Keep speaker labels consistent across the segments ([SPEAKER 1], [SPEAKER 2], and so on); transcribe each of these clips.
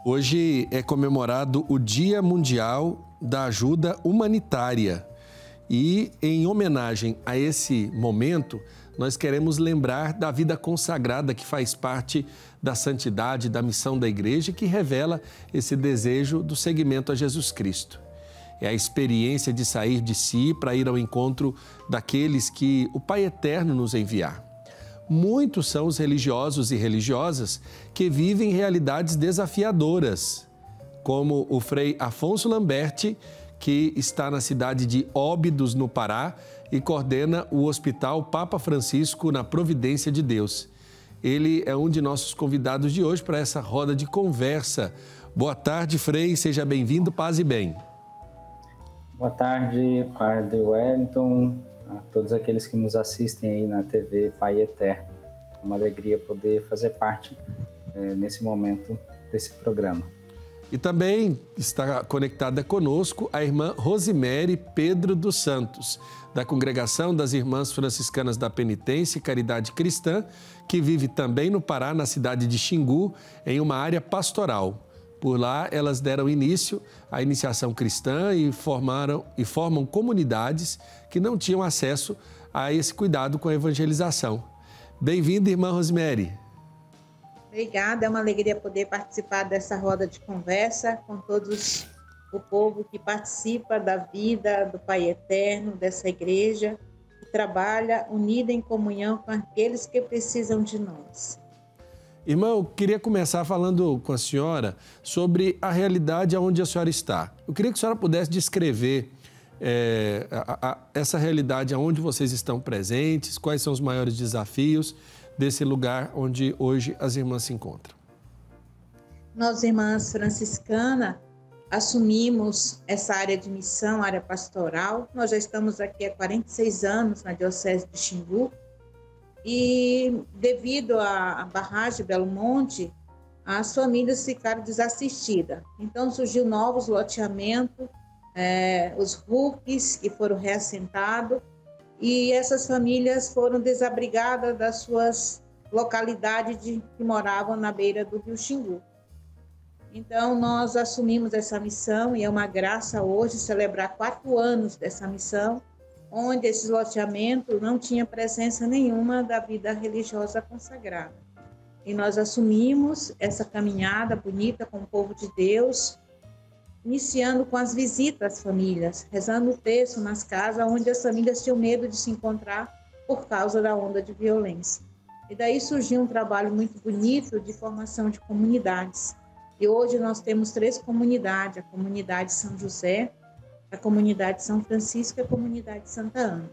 [SPEAKER 1] Hoje é comemorado o Dia Mundial da Ajuda Humanitária e, em homenagem a esse momento, nós queremos lembrar da vida consagrada que faz parte da santidade, da missão da igreja e que revela esse desejo do seguimento a Jesus Cristo. É a experiência de sair de si para ir ao encontro daqueles que o Pai Eterno nos enviar. Muitos são os religiosos e religiosas que vivem realidades desafiadoras, como o Frei Afonso Lamberti, que está na cidade de Óbidos, no Pará, e coordena o Hospital Papa Francisco na Providência de Deus. Ele é um de nossos convidados de hoje para essa roda de conversa. Boa tarde, Frei, seja bem-vindo, paz e bem.
[SPEAKER 2] Boa tarde, Padre Wellington, a todos aqueles que nos assistem aí na TV Pai Eterno. É uma alegria poder fazer parte nesse momento desse programa.
[SPEAKER 1] E também está conectada conosco a irmã Rosimere Pedro dos Santos, da Congregação das Irmãs Franciscanas da Penitência e Caridade Cristã, que vive também no Pará, na cidade de Xingu, em uma área pastoral. Por lá, elas deram início à iniciação cristã e formam comunidades que não tinham acesso a esse cuidado com a evangelização. Bem-vinda, irmã Rosimere.
[SPEAKER 3] Obrigada, é uma alegria poder participar dessa roda de conversa com todos o povo que participa da vida do Pai Eterno, dessa igreja, que trabalha unida em comunhão com aqueles que precisam de nós.
[SPEAKER 1] Irmã, eu queria começar falando com a senhora sobre a realidade onde a senhora está. Eu queria que a senhora pudesse descrever essa realidade onde vocês estão presentes, quais são os maiores desafios desse lugar onde hoje as irmãs se encontram.
[SPEAKER 3] Nós, irmãs franciscanas, assumimos essa área de missão, área pastoral. Nós já estamos aqui há 46 anos na Diocese de Xingu. E devido à barragem Belo Monte, as famílias ficaram desassistidas. Então surgiu novos loteamentos, os RUPs que foram reassentados, e essas famílias foram desabrigadas das suas localidades que moravam na beira do rio Xingu. Então nós assumimos essa missão e é uma graça hoje celebrar 4 anos dessa missão, onde esse loteamento não tinha presença nenhuma da vida religiosa consagrada. E nós assumimos essa caminhada bonita com o povo de Deus, iniciando com as visitas às famílias, rezando o texto nas casas onde as famílias tinham medo de se encontrar por causa da onda de violência. E daí surgiu um trabalho muito bonito de formação de comunidades. E hoje nós temos 3 comunidades, a comunidade São José, a comunidade São Francisco e a comunidade Santa Ana.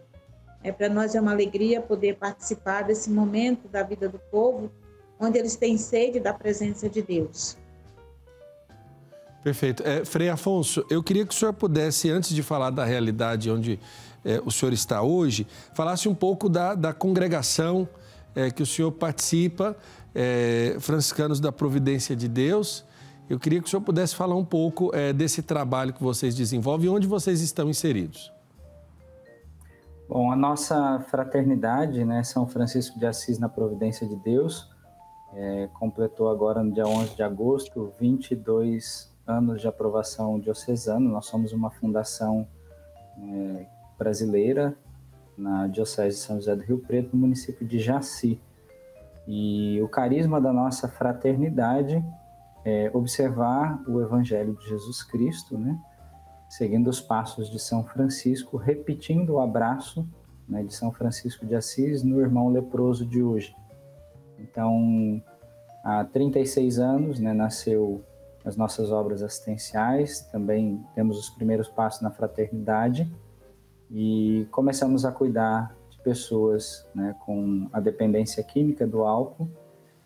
[SPEAKER 3] Para nós é uma alegria poder participar desse momento da vida do povo, onde eles têm sede da presença de Deus.
[SPEAKER 1] Perfeito. Frei Afonso, eu queria que o senhor pudesse, antes de falar da realidade onde o senhor está hoje, falasse um pouco da congregação que o senhor participa, Franciscanos da Providência de Deus. Eu queria que o senhor pudesse falar um pouco desse trabalho que vocês desenvolvem e onde vocês estão inseridos.
[SPEAKER 2] Bom, a nossa fraternidade, São Francisco de Assis na Providência de Deus, completou agora no dia 11 de agosto 22 anos de aprovação diocesana. Nós somos uma fundação brasileira na Diocese de São José do Rio Preto, no município de Jaci. E o carisma da nossa fraternidade observar o Evangelho de Jesus Cristo, seguindo os passos de São Francisco, repetindo o abraço de São Francisco de Assis no irmão leproso de hoje. Então, há 36 anos, nasceu as nossas obras assistenciais, também temos os primeiros passos na fraternidade e começamos a cuidar de pessoas com a dependência química do álcool.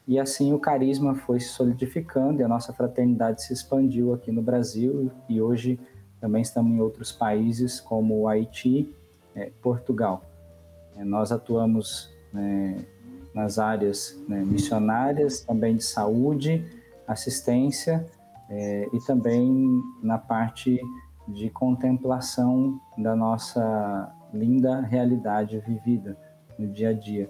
[SPEAKER 2] E assim o carisma foi se solidificando e a nossa fraternidade se expandiu aqui no Brasil e hoje também estamos em outros países como o Haiti, Portugal. Nós atuamos nas áreas missionárias, também de saúde, assistência e também na parte de contemplação da nossa linda realidade vivida no dia a dia.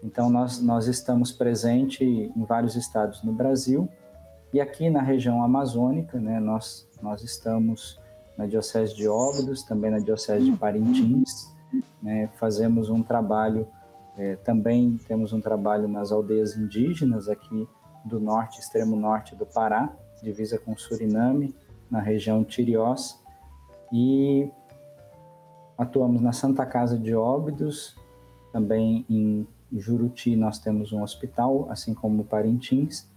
[SPEAKER 2] Então, nós estamos presentes em vários estados no Brasil E aqui na região amazônica, né, nós estamos na Diocese de Óbidos, também na Diocese de Parintins, né, fazemos um trabalho, também temos um trabalho nas aldeias indígenas aqui do norte, extremo norte do Pará, divisa com Suriname, na região Tiriós, e atuamos na Santa Casa de Óbidos, também em Juruti nós temos um hospital, assim como Parintins,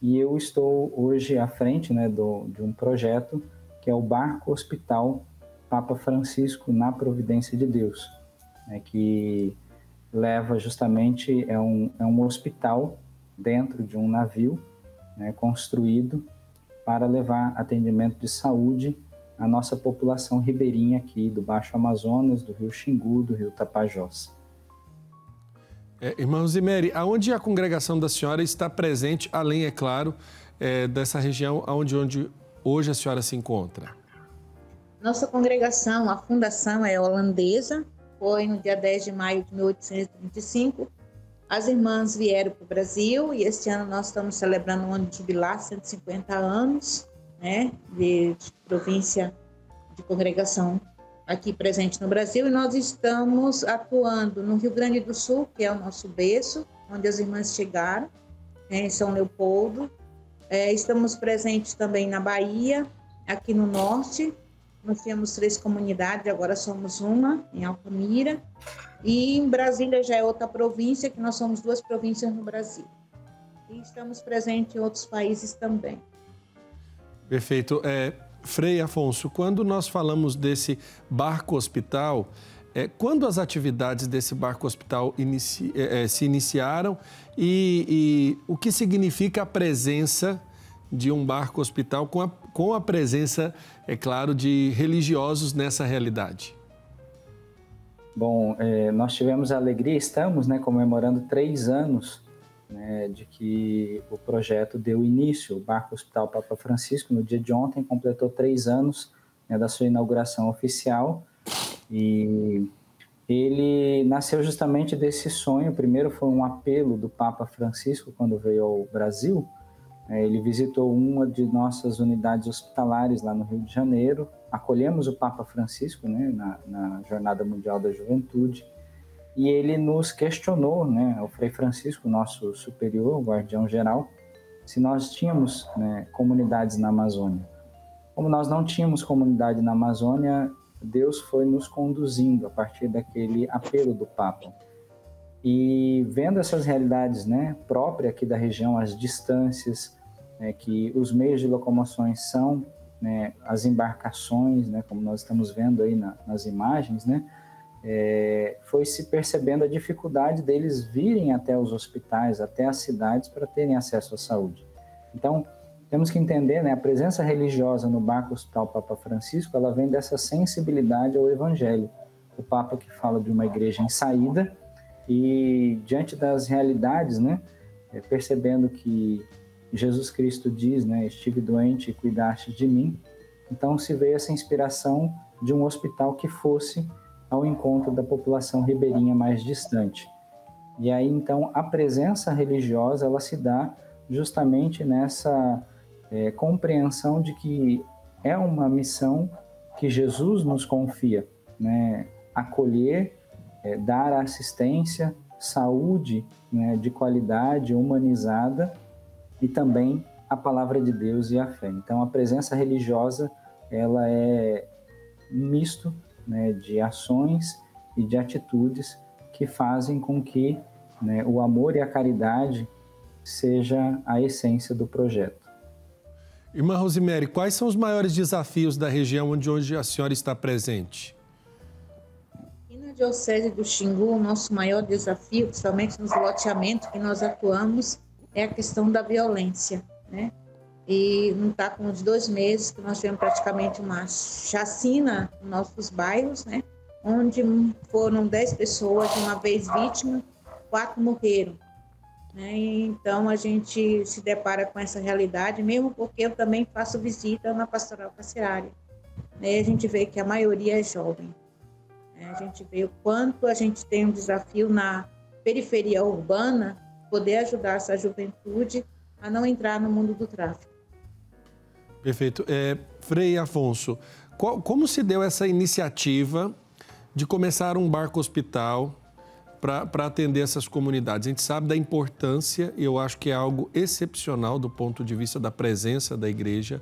[SPEAKER 2] e eu estou hoje à frente, né, de um projeto que é o Barco Hospital Papa Francisco na Providência de Deus, né, que leva justamente, é um hospital dentro de um navio, né, construído para levar atendimento de saúde à nossa população ribeirinha aqui do Baixo Amazonas, do Rio Xingu, do Rio Tapajós.
[SPEAKER 1] Irmã Rosemary, aonde a congregação da senhora está presente, além, é claro, dessa região onde hoje a senhora se encontra?
[SPEAKER 3] Nossa congregação, a fundação é holandesa, foi no dia 10 de maio de 1825. As irmãs vieram para o Brasil e este ano nós estamos celebrando um ano de jubilar, 150 anos, né, de província de congregação aqui presente no Brasil, e nós estamos atuando no Rio Grande do Sul, que é o nosso berço, onde as irmãs chegaram, em São Leopoldo. Estamos presentes também na Bahia, aqui no norte. Nós tínhamos 3 comunidades, agora somos uma, em Altamira. E em Brasília já é outra província, que nós somos 2 províncias no Brasil. E estamos presentes em outros países também.
[SPEAKER 1] Perfeito. Frei Afonso, quando nós falamos desse barco hospital, quando as atividades desse barco hospital se iniciaram e o que significa a presença de um barco hospital com a presença, é claro, de religiosos nessa realidade?
[SPEAKER 2] Bom, nós tivemos a alegria, estamos, né, comemorando 3 anos, né, de que o projeto deu início. O Barco Hospital Papa Francisco, no dia de ontem, completou 3 anos, né, da sua inauguração oficial, e ele nasceu justamente desse sonho. Primeiro foi um apelo do Papa Francisco quando veio ao Brasil. Ele visitou uma de nossas unidades hospitalares lá no Rio de Janeiro. Acolhemos o Papa Francisco, né, na Jornada Mundial da Juventude, e ele nos questionou, né, o Frei Francisco, nosso superior, o guardião-geral, se nós tínhamos, né, comunidades na Amazônia. Como nós não tínhamos comunidade na Amazônia, Deus foi nos conduzindo a partir daquele apelo do Papa. E vendo essas realidades, né, próprias aqui da região, as distâncias, né, que os meios de locomoções são, né, as embarcações, né, como nós estamos vendo aí nas imagens, né, foi se percebendo a dificuldade deles virem até os hospitais, até as cidades, para terem acesso à saúde. Então, temos que entender, né, a presença religiosa no Barco Hospital Papa Francisco, ela vem dessa sensibilidade ao Evangelho. O Papa que fala de uma igreja em saída e, diante das realidades, né, percebendo que Jesus Cristo diz, né, estive doente e cuidaste de mim, então se veio essa inspiração de um hospital que fosse ao encontro da população ribeirinha mais distante. E aí, então, a presença religiosa, ela se dá justamente nessa compreensão de que é uma missão que Jesus nos confia, né? Acolher, dar assistência, saúde, né, de qualidade, humanizada, e também a palavra de Deus e a fé. Então, a presença religiosa, ela é misto, né, de ações e de atitudes que fazem com que, né, o amor e a caridade seja a essência do projeto.
[SPEAKER 1] Irmã Rosemary, quais são os maiores desafios da região onde hoje a senhora está presente?
[SPEAKER 3] E na Diocese do Xingu, o nosso maior desafio, principalmente nos loteamentos que nós atuamos, é a questão da violência, né? E não está com uns 2 meses que nós tivemos praticamente uma chacina nos nossos bairros, né? Onde foram 10 pessoas de uma vez vítimas, 4 morreram. Né? Então a gente se depara com essa realidade, mesmo porque eu também faço visita na pastoral carcerária. Né? A gente vê que a maioria é jovem. Né? A gente vê o quanto a gente tem um desafio na periferia urbana, poder ajudar essa juventude a não entrar no mundo do tráfico.
[SPEAKER 1] Perfeito. Frei Afonso, como se deu essa iniciativa de começar um barco hospital para atender essas comunidades? A gente sabe da importância, e eu acho que é algo excepcional do ponto de vista da presença da igreja,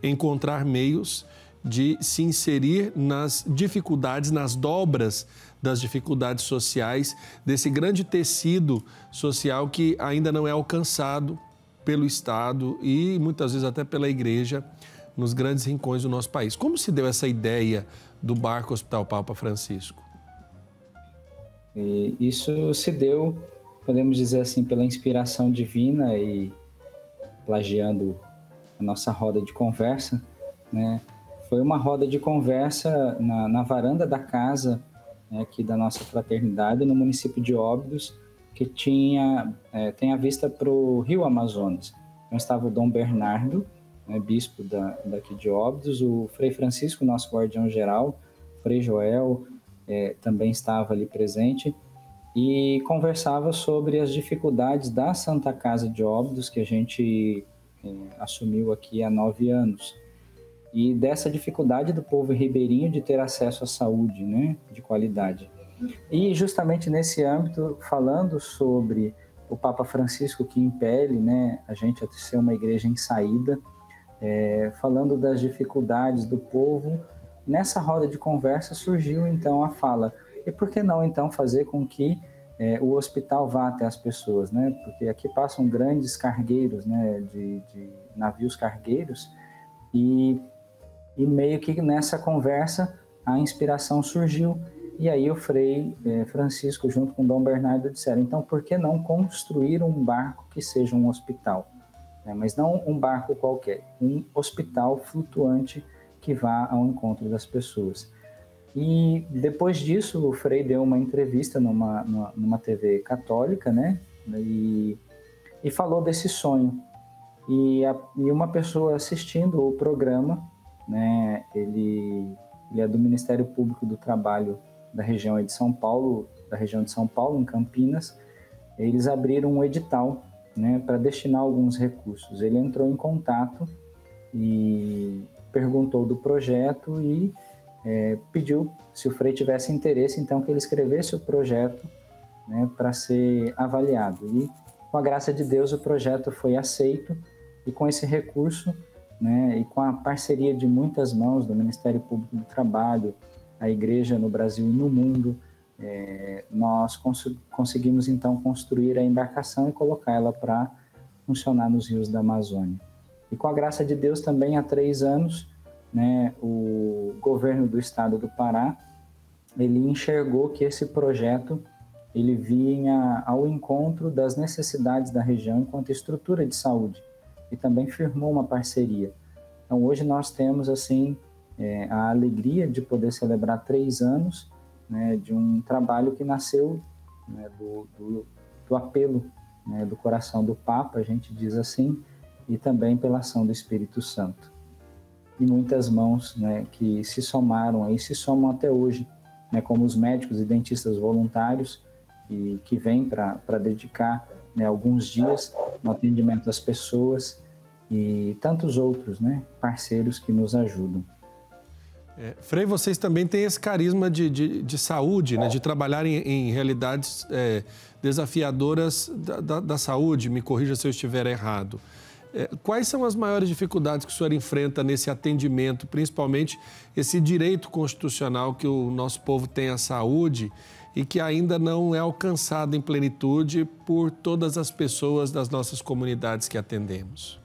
[SPEAKER 1] encontrar meios de se inserir nas dificuldades, nas dobras das dificuldades sociais, desse grande tecido social que ainda não é alcançado pelo Estado e muitas vezes até pela igreja nos grandes rincões do nosso país. Como se deu essa ideia do Barco Hospital Papa Francisco?
[SPEAKER 2] Isso se deu, podemos dizer assim, pela inspiração divina e plagiando a nossa roda de conversa, né? Foi uma roda de conversa na varanda da casa, né, aqui da nossa fraternidade, no município de Óbidos, que tem a vista para o Rio Amazonas. Então estava o Dom Bernardo, né, bispo daqui de Óbidos, o Frei Francisco, nosso guardião-geral, Frei Joel, também estava ali presente, e conversava sobre as dificuldades da Santa Casa de Óbidos, que a gente assumiu aqui há 9 anos. E dessa dificuldade do povo ribeirinho de ter acesso à saúde, né, de qualidade. E justamente nesse âmbito, falando sobre o Papa Francisco que impele, né, a gente a ser uma igreja em saída, falando das dificuldades do povo, nessa roda de conversa surgiu então a fala, e por que não então fazer com que o hospital vá até as pessoas, né? Porque aqui passam grandes cargueiros, né, de navios cargueiros, e meio que nessa conversa a inspiração surgiu, e aí o Frei Francisco junto com Dom Bernardo disseram, então por que não construir um barco que seja um hospital? Mas não um barco qualquer, um hospital flutuante que vá ao encontro das pessoas. E depois disso o Frei deu uma entrevista numa TV católica, né, e falou desse sonho, e uma pessoa assistindo o programa, né, ele é do Ministério Público do Trabalho da região de São Paulo, em Campinas. Eles abriram um edital, né, para destinar alguns recursos. Ele entrou em contato e perguntou do projeto e pediu se o Frei tivesse interesse, então que ele escrevesse o projeto, né, para ser avaliado. E com a graça de Deus o projeto foi aceito, e com esse recurso, né, e com a parceria de muitas mãos do Ministério Público do Trabalho, a Igreja no Brasil e no mundo, nós conseguimos então construir a embarcação e colocar ela para funcionar nos rios da Amazônia. E com a graça de Deus também há 3 anos, né, o governo do estado do Pará, ele enxergou que esse projeto ele vinha ao encontro das necessidades da região enquanto estrutura de saúde, e também firmou uma parceria. Então hoje nós temos assim a alegria de poder celebrar 3 anos, né, de um trabalho que nasceu, né, do apelo, né, do coração do Papa, a gente diz assim, e também pela ação do Espírito Santo. E muitas mãos, né, que se somaram, se somam até hoje, né, como os médicos e dentistas voluntários, e que vêm para dedicar, né, alguns dias no atendimento às pessoas, e tantos outros, né, parceiros que nos ajudam.
[SPEAKER 1] Frei, vocês também têm esse carisma de saúde, né, de trabalhar em realidades desafiadoras da saúde, me corrija se eu estiver errado. Quais são as maiores dificuldades que o senhor enfrenta nesse atendimento, principalmente esse direito constitucional que o nosso povo tem à saúde e que ainda não é alcançado em plenitude por todas as pessoas das nossas comunidades que atendemos?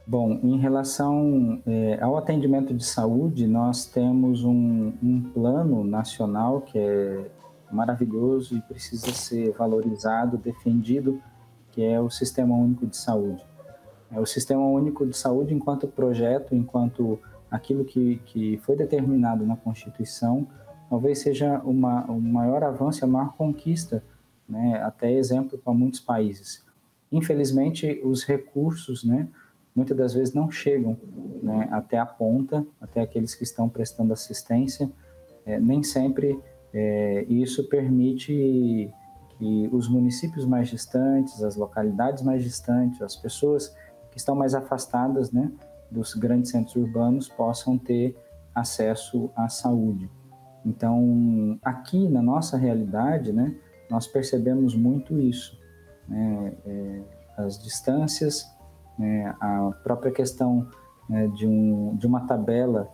[SPEAKER 2] Bom, em relação ao atendimento de saúde, nós temos um plano nacional que é maravilhoso e precisa ser valorizado, defendido, que é o Sistema Único de Saúde. O Sistema Único de Saúde, enquanto projeto, enquanto aquilo que foi determinado na Constituição, talvez seja o maior avanço, a maior conquista, né, até exemplo para muitos países. Infelizmente, os recursos, né, muitas das vezes não chegam, né, até a ponta, até aqueles que estão prestando assistência. Nem sempre isso permite que os municípios mais distantes, as localidades mais distantes, as pessoas que estão mais afastadas, né, dos grandes centros urbanos possam ter acesso à saúde. Então, aqui na nossa realidade, né, nós percebemos muito isso, né, as distâncias, né, a própria questão, né, de uma tabela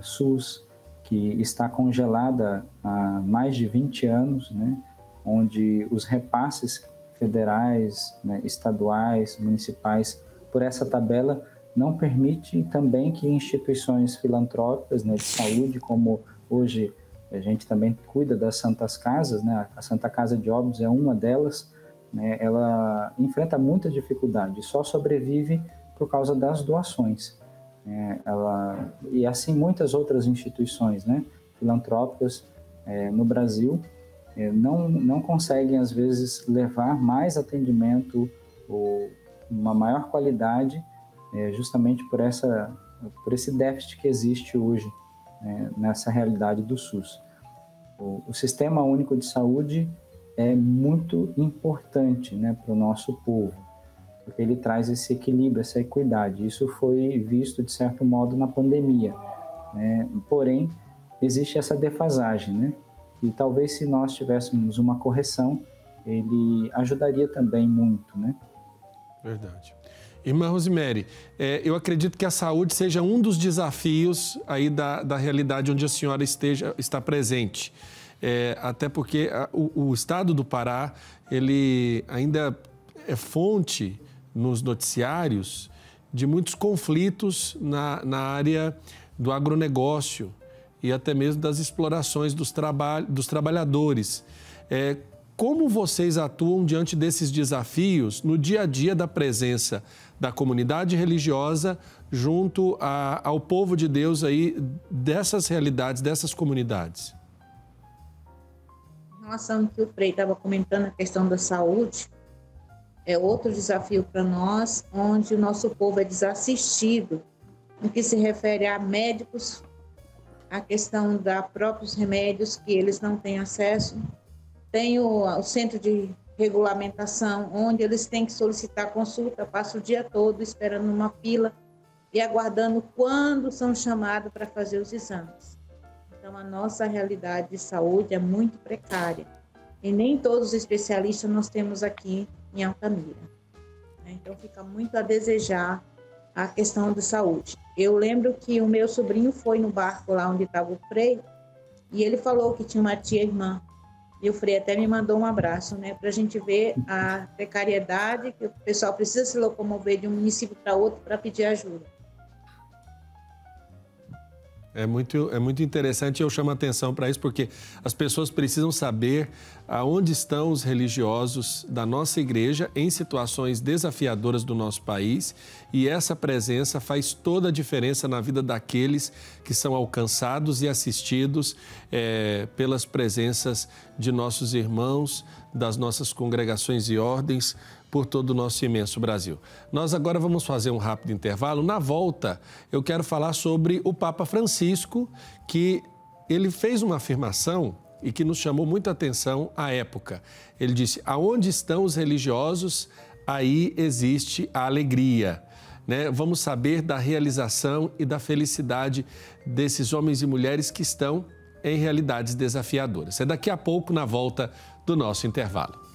[SPEAKER 2] SUS que está congelada há mais de 20 anos, né, onde os repasses federais, né, estaduais, municipais, por essa tabela, não permite também que instituições filantrópicas, né, de saúde, como hoje a gente também cuida das Santas Casas, né, a Santa Casa de Óbidos é uma delas, né, ela enfrenta muita dificuldade, só sobrevive por causa das doações. E assim muitas outras instituições, né, filantrópicas no Brasil não conseguem, às vezes, levar mais atendimento ou uma maior qualidade, justamente por esse déficit que existe hoje nessa realidade do SUS. O Sistema Único de Saúde é muito importante, né, para o nosso povo, porque ele traz esse equilíbrio, essa equidade. Isso foi visto, de certo modo, na pandemia, né? Porém, existe essa defasagem, né? E talvez se nós tivéssemos uma correção, ele ajudaria também muito, né?
[SPEAKER 1] Verdade. Irmã Rosemary, eu acredito que a saúde seja um dos desafios aí da realidade onde a senhora está presente. Até porque o estado do Pará, ele ainda é fonte nos noticiários de muitos conflitos na área do agronegócio e até mesmo das explorações dos trabalhadores. Como vocês atuam diante desses desafios no dia a dia da presença da comunidade religiosa junto ao povo de Deus aí dessas realidades, dessas comunidades?
[SPEAKER 3] Em relação ao que o Frei estava comentando, a questão da saúde, é outro desafio para nós, onde o nosso povo é desassistido, no que se refere a médicos, a questão dos próprios remédios que eles não têm acesso. Tem o centro de regulamentação, onde eles têm que solicitar consulta, passa o dia todo esperando uma fila e aguardando quando são chamados para fazer os exames. Então, a nossa realidade de saúde é muito precária e nem todos os especialistas nós temos aqui em Altamira. Então, fica muito a desejar a questão de saúde. Eu lembro que o meu sobrinho foi no barco lá onde estava o Frei e ele falou que tinha uma tia-irmã. E o Frei até me mandou um abraço, né, para a gente ver a precariedade que o pessoal precisa se locomover de um município para outro para pedir ajuda.
[SPEAKER 1] É muito interessante e eu chamo a atenção para isso porque as pessoas precisam saber aonde estão os religiosos da nossa igreja em situações desafiadoras do nosso país e essa presença faz toda a diferença na vida daqueles que são alcançados e assistidos pelas presenças de nossos irmãos, das nossas congregações e ordens, por todo o nosso imenso Brasil. Nós agora vamos fazer um rápido intervalo. Na volta, eu quero falar sobre o Papa Francisco, que ele fez uma afirmação e que nos chamou muita atenção à época. Ele disse, aonde estão os religiosos, aí existe a alegria. Né? Vamos saber da realização e da felicidade desses homens e mulheres que estão em realidades desafiadoras. É daqui a pouco, na volta do nosso intervalo.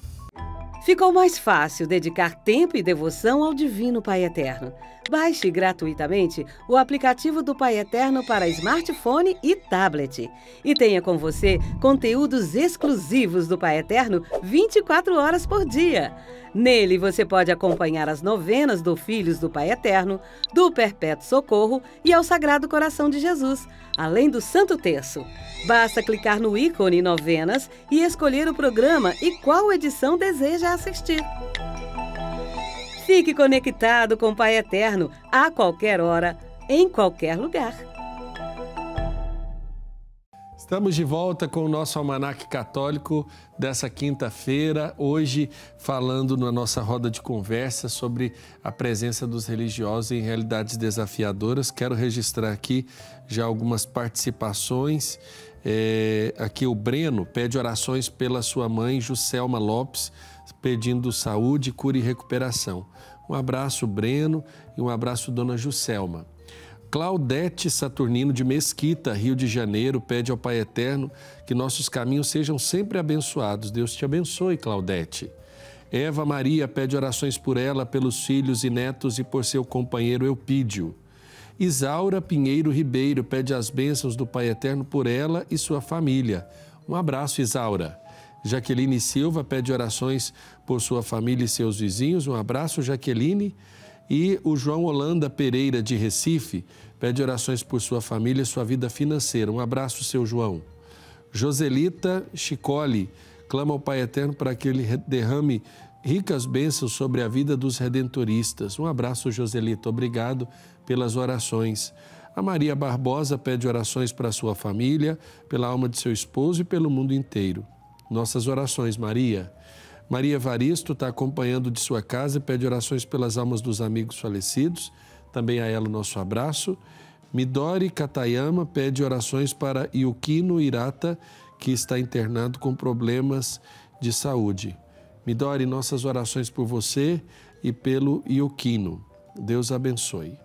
[SPEAKER 4] Ficou mais fácil dedicar tempo e devoção ao Divino Pai Eterno. Baixe gratuitamente o aplicativo do Pai Eterno para smartphone e tablet. E tenha com você conteúdos exclusivos do Pai Eterno 24 horas por dia. Nele você pode acompanhar as novenas do Filhos do Pai Eterno, do Perpétuo Socorro e ao Sagrado Coração de Jesus, além do Santo Terço. Basta clicar no ícone Novenas e escolher o programa e qual edição deseja assistir. Fique conectado com o Pai Eterno a qualquer hora, em qualquer lugar.
[SPEAKER 1] Estamos de volta com o nosso Almanaque Católico dessa quinta-feira, hoje falando na nossa roda de conversa sobre a presença dos religiosos em realidades desafiadoras. Quero registrar aqui já algumas participações. Aqui o Breno pede orações pela sua mãe, Juscelma Lopes, pedindo saúde, cura e recuperação. Um abraço, Breno, e um abraço, dona Juscelma. Claudete Saturnino de Mesquita, Rio de Janeiro, pede ao Pai Eterno que nossos caminhos sejam sempre abençoados. Deus te abençoe, Claudete. Eva Maria pede orações por ela, pelos filhos e netos e por seu companheiro Eupídio. Isaura Pinheiro Ribeiro pede as bênçãos do Pai Eterno por ela e sua família. Um abraço, Isaura. Jaqueline Silva pede orações por sua família e seus vizinhos. Um abraço, Jaqueline. E o João Holanda Pereira, de Recife, pede orações por sua família e sua vida financeira. Um abraço, seu João. Joselita Chicoli clama ao Pai Eterno para que ele derrame ricas bênçãos sobre a vida dos redentoristas. Um abraço, Joselita. Obrigado pelas orações. A Maria Barbosa pede orações para a sua família, pela alma de seu esposo e pelo mundo inteiro. Nossas orações, Maria. Maria Evaristo está acompanhando de sua casa e pede orações pelas almas dos amigos falecidos. Também a ela o nosso abraço. Midori Katayama pede orações para Yukino Hirata, que está internado com problemas de saúde. Midori, nossas orações por você e pelo Yukino. Deus abençoe.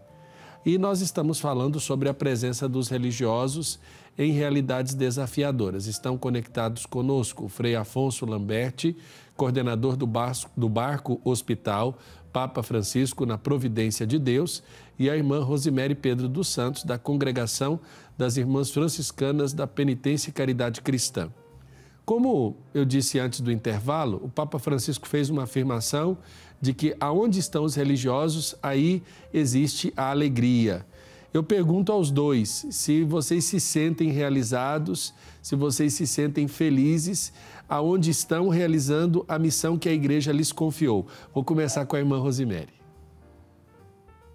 [SPEAKER 1] E nós estamos falando sobre a presença dos religiosos em realidades desafiadoras. Estão conectados conosco o Frei Afonso Lamberti, coordenador do Barco Hospital Papa Francisco na Providência de Deus, e a irmã Rosemary Pedro dos Santos, da Congregação das Irmãs Franciscanas da Penitência e Caridade Cristã. Como eu disse antes do intervalo, o Papa Francisco fez uma afirmação de que aonde estão os religiosos, aí existe a alegria. Eu pergunto aos dois se vocês se sentem realizados, se vocês se sentem felizes, aonde estão realizando a missão que a igreja lhes confiou. Vou começar com a irmã Rosemary.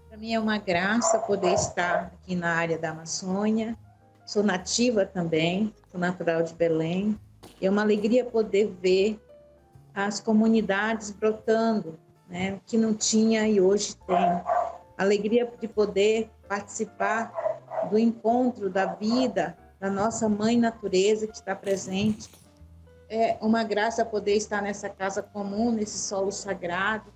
[SPEAKER 3] Para mim é uma graça poder estar aqui na área da Amazônia. Sou nativa também, sou natural de Belém. É uma alegria poder ver as comunidades brotando, né, que não tinha e hoje tem. Alegria de poder participar do encontro da vida da nossa mãe natureza que está presente. É uma graça poder estar nessa casa comum, nesse solo sagrado,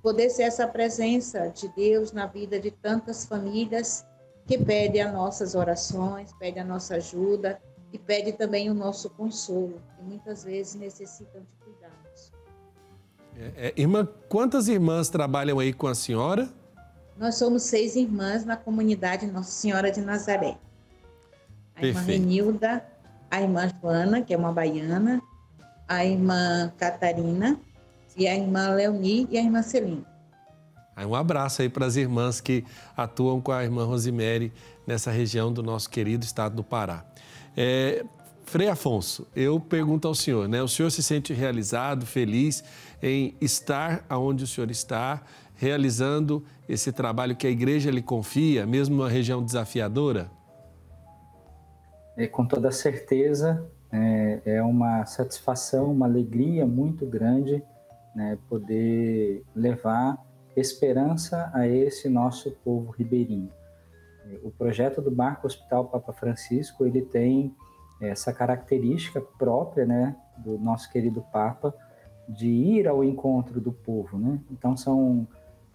[SPEAKER 3] poder ser essa presença de Deus na vida de tantas famílias que pedem as nossas orações, pedem a nossa ajuda e pedem também o nosso consolo, que muitas vezes necessitam de cuidados.
[SPEAKER 1] Irmã, quantas irmãs trabalham aí com a senhora?
[SPEAKER 3] Nós somos 6 irmãs na comunidade Nossa Senhora de Nazaré. A irmã Renilda, a irmã Joana, que é uma baiana, a irmã Catarina, e a irmã Leoni e a irmã Celina.
[SPEAKER 1] Um abraço aí para as irmãs que atuam com a irmã Rosemary nessa região do nosso querido estado do Pará. Frei Afonso, eu pergunto ao senhor, né? O senhor se sente realizado, feliz em estar onde o senhor está, realizando esse trabalho que a igreja lhe confia, mesmo numa região desafiadora?
[SPEAKER 2] Com toda certeza, é uma satisfação, uma alegria muito grande, né, poder levar esperança a esse nosso povo ribeirinho. O projeto do Barco Hospital Papa Francisco, ele tem essa característica própria, né, do nosso querido Papa, de ir ao encontro do povo, né? Então são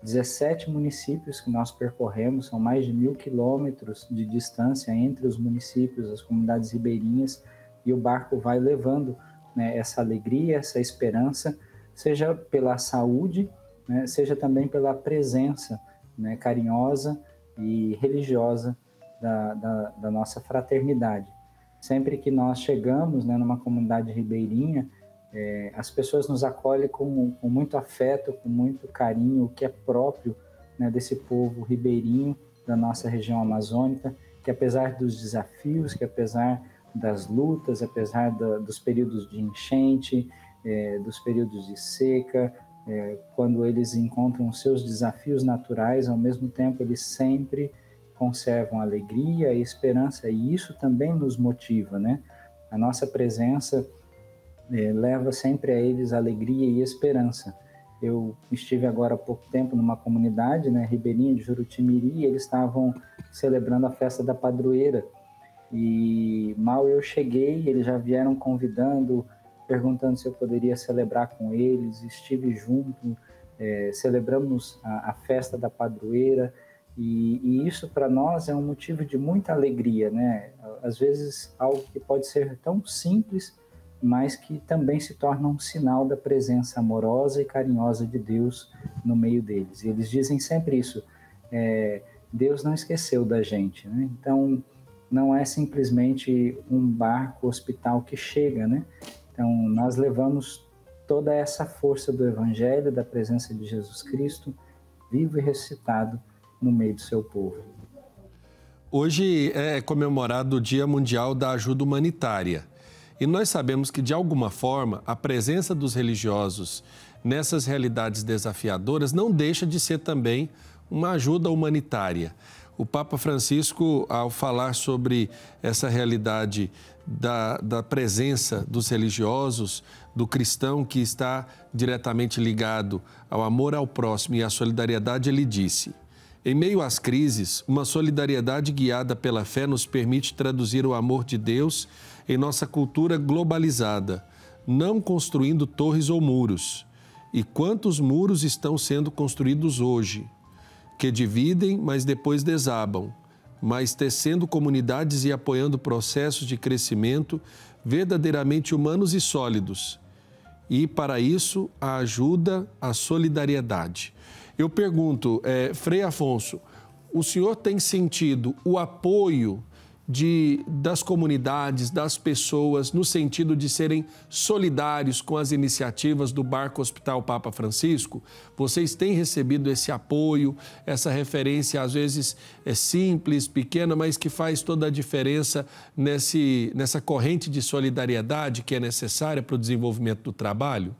[SPEAKER 2] 17 municípios que nós percorremos, são mais de 1.000 quilômetros de distância entre os municípios, as comunidades ribeirinhas, e o barco vai levando, né, essa alegria, essa esperança, seja pela saúde, né, seja também pela presença, né, carinhosa e religiosa da nossa fraternidade. Sempre que nós chegamos, né, numa comunidade ribeirinha, as pessoas nos acolhem com muito afeto, com muito carinho, o que é próprio, né, desse povo ribeirinho da nossa região amazônica, que apesar dos desafios, que apesar das lutas, apesar dos períodos de enchente, dos períodos de seca, quando eles encontram seus desafios naturais, ao mesmo tempo eles sempre conservam alegria e esperança, e isso também nos motiva, né? A nossa presença leva sempre a eles alegria e esperança. Eu estive agora há pouco tempo numa comunidade, né, ribeirinha de Jurutimiri, e eles estavam celebrando a festa da padroeira. E mal eu cheguei, eles já vieram convidando, perguntando se eu poderia celebrar com eles. Estive junto, celebramos a festa da padroeira, e isso para nós é um motivo de muita alegria, né? Às vezes algo que pode ser tão simples, mas que também se torna um sinal da presença amorosa e carinhosa de Deus no meio deles. E eles dizem sempre isso, Deus não esqueceu da gente, né? Então, não é simplesmente um barco hospital que chega, né? Então, nós levamos toda essa força do Evangelho, da presença de Jesus Cristo, vivo e ressuscitado, no meio do seu povo.
[SPEAKER 1] Hoje é comemorado o Dia Mundial da Ajuda Humanitária. E nós sabemos que, de alguma forma, a presença dos religiosos nessas realidades desafiadoras não deixa de ser também uma ajuda humanitária. O Papa Francisco, ao falar sobre essa realidade da presença dos religiosos, do cristão que está diretamente ligado ao amor ao próximo e à solidariedade, ele disse: em meio às crises, uma solidariedade guiada pela fé nos permite traduzir o amor de Deus em nossa cultura globalizada, não construindo torres ou muros. E quantos muros estão sendo construídos hoje, que dividem, mas depois desabam, mas tecendo comunidades e apoiando processos de crescimento verdadeiramente humanos e sólidos. E, para isso, a ajuda, a solidariedade. Eu pergunto, Frei Afonso, o senhor tem sentido o apoio das comunidades, das pessoas, no sentido de serem solidários com as iniciativas do Barco Hospital Papa Francisco? Vocês têm recebido esse apoio, essa referência, às vezes simples, pequena, mas que faz toda a diferença nessa corrente de solidariedade que é necessária para o desenvolvimento do trabalho?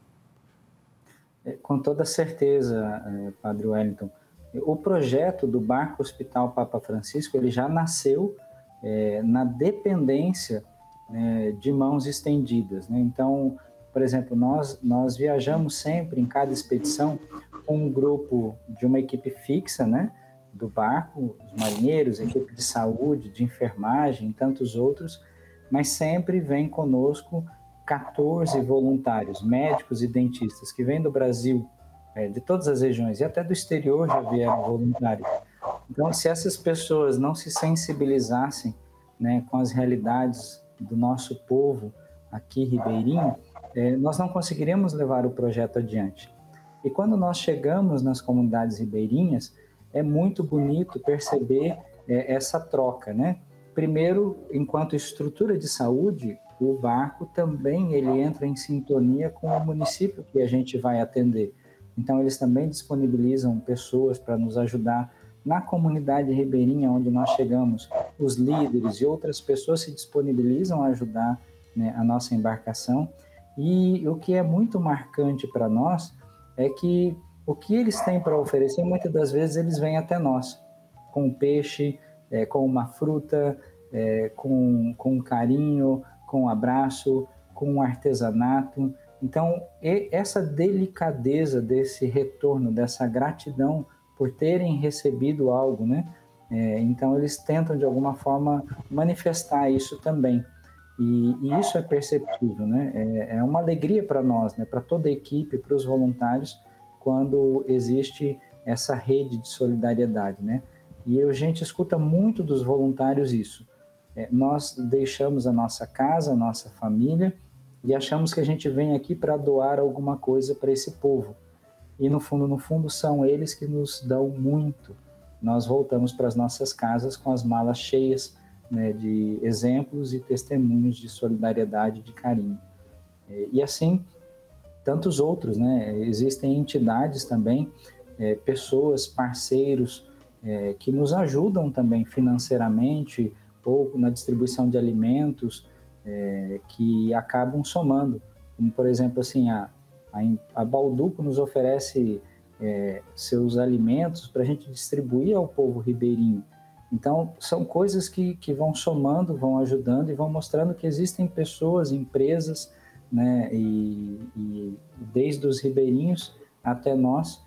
[SPEAKER 2] Com toda certeza, Padre Wellington. O projeto do Barco Hospital Papa Francisco, ele já nasceu na dependência de mãos estendidas, né? Então, por exemplo, nós viajamos sempre em cada expedição com um grupo de uma equipe fixa, né, do barco, os marinheiros, equipe de saúde, de enfermagem e tantos outros, mas sempre vem conosco 14 voluntários, médicos e dentistas, que vêm do Brasil, de todas as regiões, e até do exterior já vieram voluntários. Então, se essas pessoas não se sensibilizassem, né, com as realidades do nosso povo aqui ribeirinho, nós não conseguiríamos levar o projeto adiante. E quando nós chegamos nas comunidades ribeirinhas, é muito bonito perceber essa troca, né? Primeiro, enquanto estrutura de saúde, o barco também ele entra em sintonia com o município que a gente vai atender. Então, eles também disponibilizam pessoas para nos ajudar na comunidade ribeirinha onde nós chegamos. Os líderes e outras pessoas se disponibilizam a ajudar, né, a nossa embarcação. E o que é muito marcante para nós é que o que eles têm para oferecer, muitas das vezes eles vêm até nós, com peixe, com uma fruta, com um carinho, com um abraço, com um artesanato. Então, essa delicadeza desse retorno, dessa gratidão por terem recebido algo, né? Então, eles tentam, de alguma forma, manifestar isso também. E isso é perceptível, né? É uma alegria para nós, né? Para toda a equipe, para os voluntários, quando existe essa rede de solidariedade, né? E a gente escuta muito dos voluntários isso. Nós deixamos a nossa casa, a nossa família, e achamos que a gente vem aqui para doar alguma coisa para esse povo. E no fundo, são eles que nos dão muito. Nós voltamos para as nossas casas com as malas cheias, né, de exemplos e testemunhos de solidariedade, de carinho. E assim, tantos outros, né? Existem entidades também, pessoas, parceiros, que nos ajudam também financeiramente ou na distribuição de alimentos, que acabam somando. Como, por exemplo, assim, a Balduco nos oferece seus alimentos para a gente distribuir ao povo ribeirinho. Então, são coisas que vão somando, vão ajudando e vão mostrando que existem pessoas, empresas, né, e desde os ribeirinhos até nós,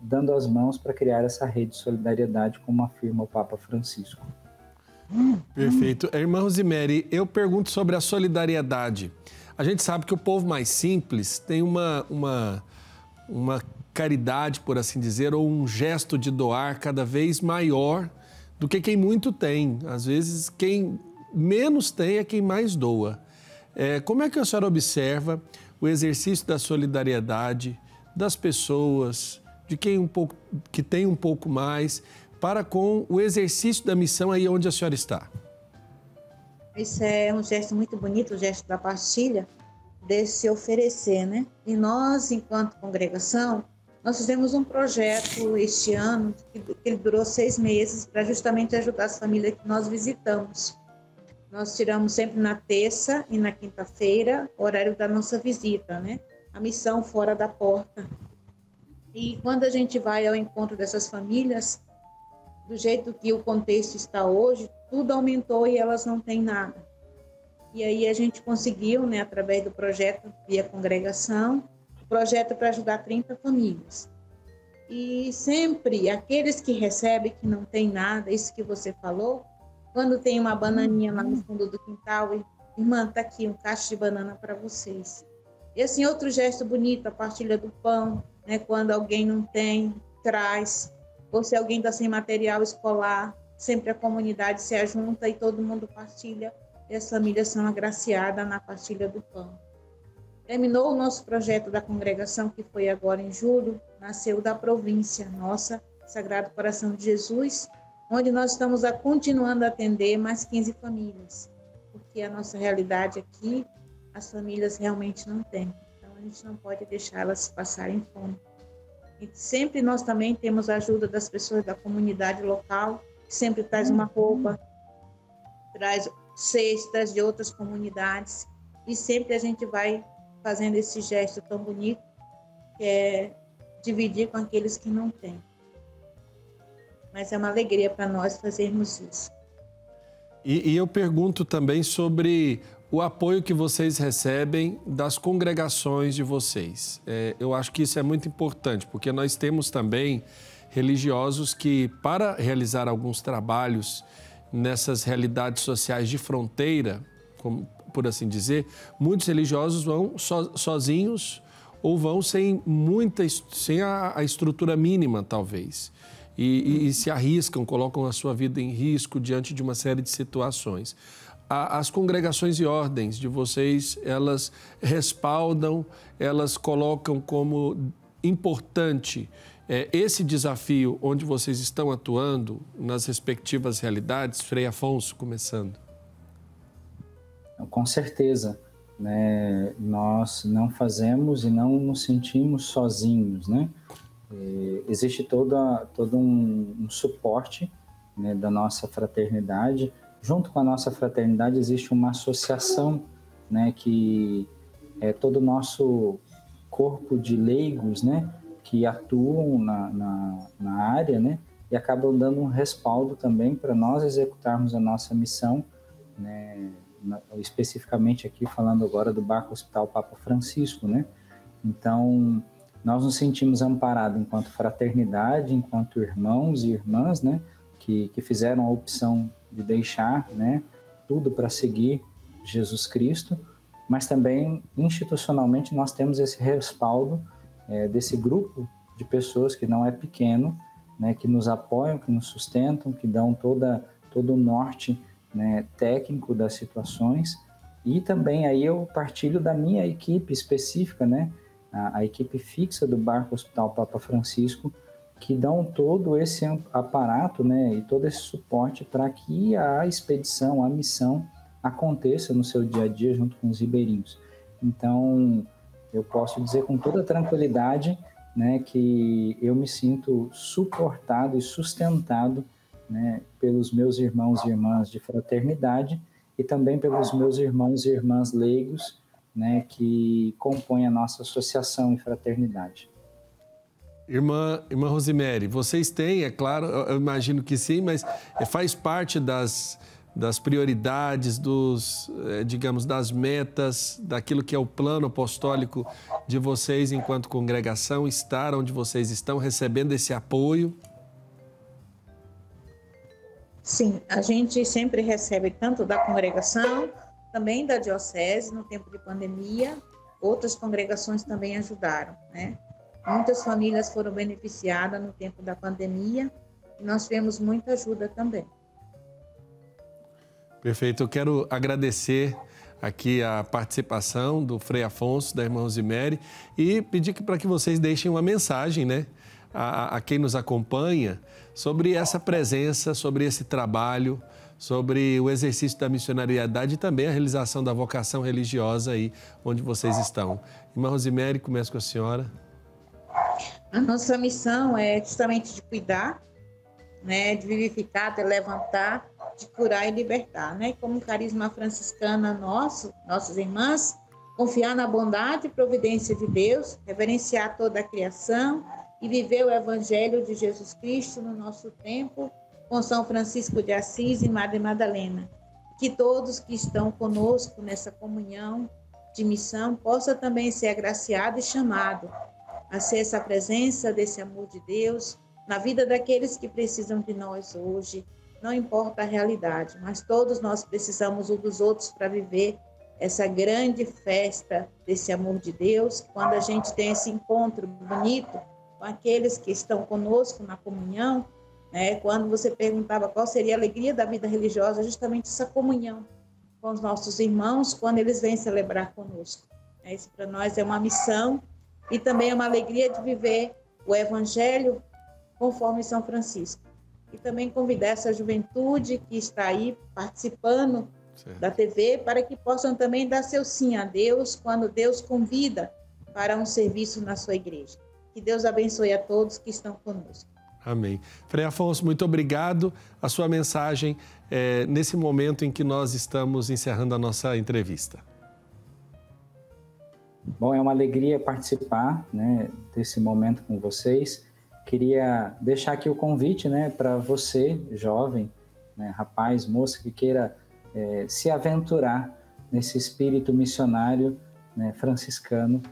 [SPEAKER 2] dando as mãos para criar essa rede de solidariedade, como afirma o Papa Francisco.
[SPEAKER 1] Perfeito. Irmã Rosemary, eu pergunto sobre a solidariedade. A gente sabe que o povo mais simples tem uma caridade, por assim dizer, ou um gesto de doar cada vez maior do que quem muito tem. Às vezes, quem menos tem é quem mais doa. Como é que a senhora observa o exercício da solidariedade das pessoas, de quem que tem um pouco mais, para com o exercício da missão aí onde a senhora está?
[SPEAKER 3] Isso é um gesto muito bonito, o gesto da partilha, de se oferecer, né? E nós, enquanto congregação, nós fizemos um projeto este ano, que durou 6 meses, para justamente ajudar as famílias que nós visitamos. Nós tiramos sempre na terça e na quinta-feira, horário da nossa visita, né? A missão fora da porta. E quando a gente vai ao encontro dessas famílias, do jeito que o contexto está hoje, tudo aumentou e elas não têm nada. E aí a gente conseguiu, né, através do projeto via congregação, projeto para ajudar 30 famílias. E sempre aqueles que recebem, que não tem nada, isso que você falou, quando tem uma bananinha lá no fundo do quintal, irmã, está aqui um cacho de banana para vocês. E assim, outro gesto bonito, a partilha do pão, né, quando alguém não tem, traz. Ou se alguém está sem material escolar, sempre a comunidade se ajunta e todo mundo partilha, e as famílias são agraciadas na partilha do pão. Terminou o nosso projeto da congregação, que foi agora em julho, nasceu da província nossa, Sagrado Coração de Jesus, onde nós estamos continuando a atender mais 15 famílias, porque a nossa realidade aqui, as famílias realmente não têm, então a gente não pode deixá-las passarem fome. E sempre nós também temos a ajuda das pessoas da comunidade local, que sempre traz uma roupa, traz cestas de outras comunidades, e sempre a gente vai fazendo esse gesto tão bonito, que é dividir com aqueles que não têm. Mas é uma alegria para nós fazermos isso.
[SPEAKER 1] E eu pergunto também sobre o apoio que vocês recebem das congregações de vocês. Eu acho que isso é muito importante, porque nós temos também religiosos que, para realizar alguns trabalhos nessas realidades sociais de fronteira, por assim dizer, muitos religiosos vão sozinhos ou vão sem a estrutura mínima, talvez. E se arriscam, colocam a sua vida em risco diante de uma série de situações. As congregações e ordens de vocês, elas respaldam, elas colocam como importante esse desafio onde vocês estão atuando nas respectivas realidades. Frei Afonso, começando.
[SPEAKER 2] Com certeza, né? Nós não fazemos e não nos sentimos sozinhos, né? Existe todo um suporte, né, da nossa fraternidade. Junto com a nossa fraternidade existe uma associação, né, que é todo o nosso corpo de leigos, né, que atuam na área, né, e acabam dando um respaldo também para nós executarmos a nossa missão, né, especificamente aqui falando agora do Barco Hospital Papa Francisco, né. Então, nós nos sentimos amparados enquanto fraternidade, enquanto irmãos e irmãs, né, que fizeram a opção de deixar, né, tudo para seguir Jesus Cristo, mas também institucionalmente nós temos esse respaldo desse grupo de pessoas que não é pequeno, né, que nos apoiam, que nos sustentam, que dão todo o norte, né, técnico das situações. E também aí eu partilho da minha equipe específica, né, a equipe fixa do Barco Hospital Papa Francisco, que dão todo esse aparato, né, e todo esse suporte para que a expedição, a missão aconteça no seu dia a dia junto com os ribeirinhos. Então, eu posso dizer com toda tranquilidade, né, que eu me sinto suportado e sustentado, né, pelos meus irmãos e irmãs de fraternidade e também pelos meus irmãos e irmãs leigos, né, que compõem a nossa associação e fraternidade.
[SPEAKER 1] Irmã Rosemary, vocês têm, é claro, eu imagino que sim, mas faz parte das prioridades, digamos, das metas, daquilo que é o plano apostólico de vocês enquanto congregação, estar onde vocês estão, recebendo esse apoio?
[SPEAKER 3] Sim, a gente sempre recebe tanto da congregação, também da diocese, no tempo de pandemia, outras congregações também ajudaram, né? Muitas famílias foram beneficiadas no tempo da pandemia e nós tivemos muita ajuda também.
[SPEAKER 1] Perfeito. Eu quero agradecer aqui a participação do Frei Afonso, da irmã Rosemary, e pedir para que vocês deixem uma mensagem, né, a quem nos acompanha sobre essa presença, sobre esse trabalho, sobre o exercício da missionariedade e também a realização da vocação religiosa aí onde vocês estão. Irmã Rosemary, começo com a senhora.
[SPEAKER 3] A nossa missão é justamente de cuidar, né, de vivificar, de levantar, de curar e libertar, né? Como carisma franciscana nossas irmãs, confiar na bondade e providência de Deus, reverenciar toda a criação e viver o Evangelho de Jesus Cristo no nosso tempo, com São Francisco de Assis e Madre Madalena. Que todos que estão conosco nessa comunhão de missão possam também ser agraciados e chamados a ser essa presença desse amor de Deus na vida daqueles que precisam de nós hoje. Não importa a realidade, mas todos nós precisamos uns dos outros para viver essa grande festa desse amor de Deus. Quando a gente tem esse encontro bonito com aqueles que estão conosco na comunhão, né? Quando você perguntava qual seria a alegria da vida religiosa, justamente essa comunhão com os nossos irmãos, quando eles vêm celebrar conosco. Isso para nós é uma missão e também é uma alegria de viver o Evangelho conforme São Francisco. E também convidar essa juventude que está aí participando da TV para que possam também dar seu sim a Deus quando Deus convida para um serviço na sua igreja. Que Deus abençoe a todos que estão conosco.
[SPEAKER 1] Amém. Frei Afonso, muito obrigado. A sua mensagem nesse momento em que nós estamos encerrando a nossa entrevista.
[SPEAKER 2] Bom, é uma alegria participar, né, desse momento com vocês. Queria deixar aqui o convite, né, para você, jovem, né, rapaz, moça, que queira se aventurar nesse espírito missionário, né, franciscano.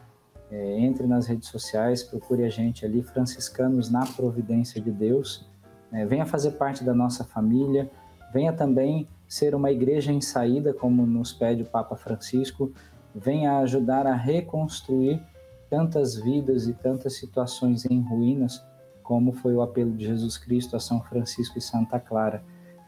[SPEAKER 2] Entre nas redes sociais, procure a gente ali, Franciscanos na Providência de Deus. Venha fazer parte da nossa família, venha também ser uma igreja em saída, como nos pede o Papa Francisco, venha ajudar a reconstruir tantas vidas e tantas situações em ruínas, como foi o apelo de Jesus Cristo a São Francisco e Santa Clara.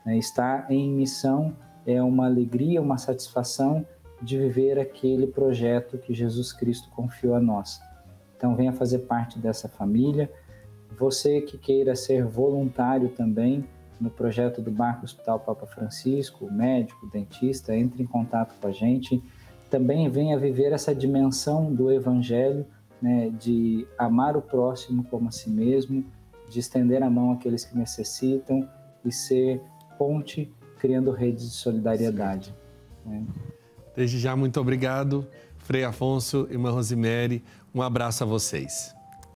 [SPEAKER 2] Estar em missão é uma alegria, uma satisfação de viver aquele projeto que Jesus Cristo confiou a nós. Então venha fazer parte dessa família. Você que queira ser voluntário também no projeto do Barco Hospital Papa Francisco, médico, dentista, entre em contato com a gente. Também venha viver essa dimensão do Evangelho, né, de amar o próximo como a si mesmo, de estender a mão àqueles que necessitam e ser ponte, criando redes de solidariedade.
[SPEAKER 1] Desde já, muito obrigado, Frei Afonso, irmã Rosemary, um abraço a vocês.